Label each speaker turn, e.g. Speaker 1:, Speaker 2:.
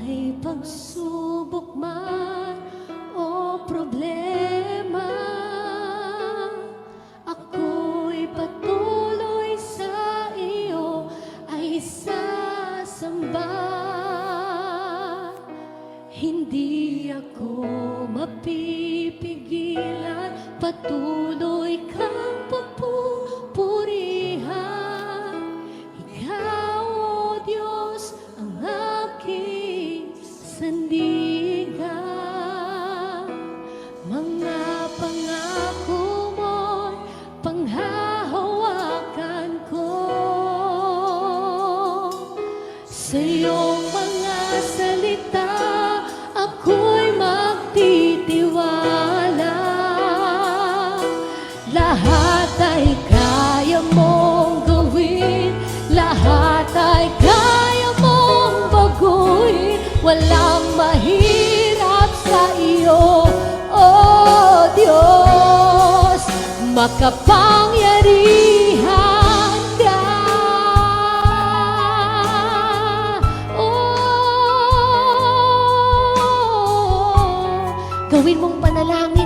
Speaker 1: May pagsubok man o problema, ako'y patuloy sa iyo ay sasamba. Hindi ako mapipigilan, patuloy kang papupurihan. Ikaw, O Diyos, ang aking sandigan. Mga pangako mo'y panghahawakan ko. Sa iyong mga salita ako'y magtitiwala. Lahat ay kaya mong gawin, lahat ay kaya mong baguhin. Walang mahirap sa iyo, O Diyos. Makapangyarihan ka. Gawin mong panalangin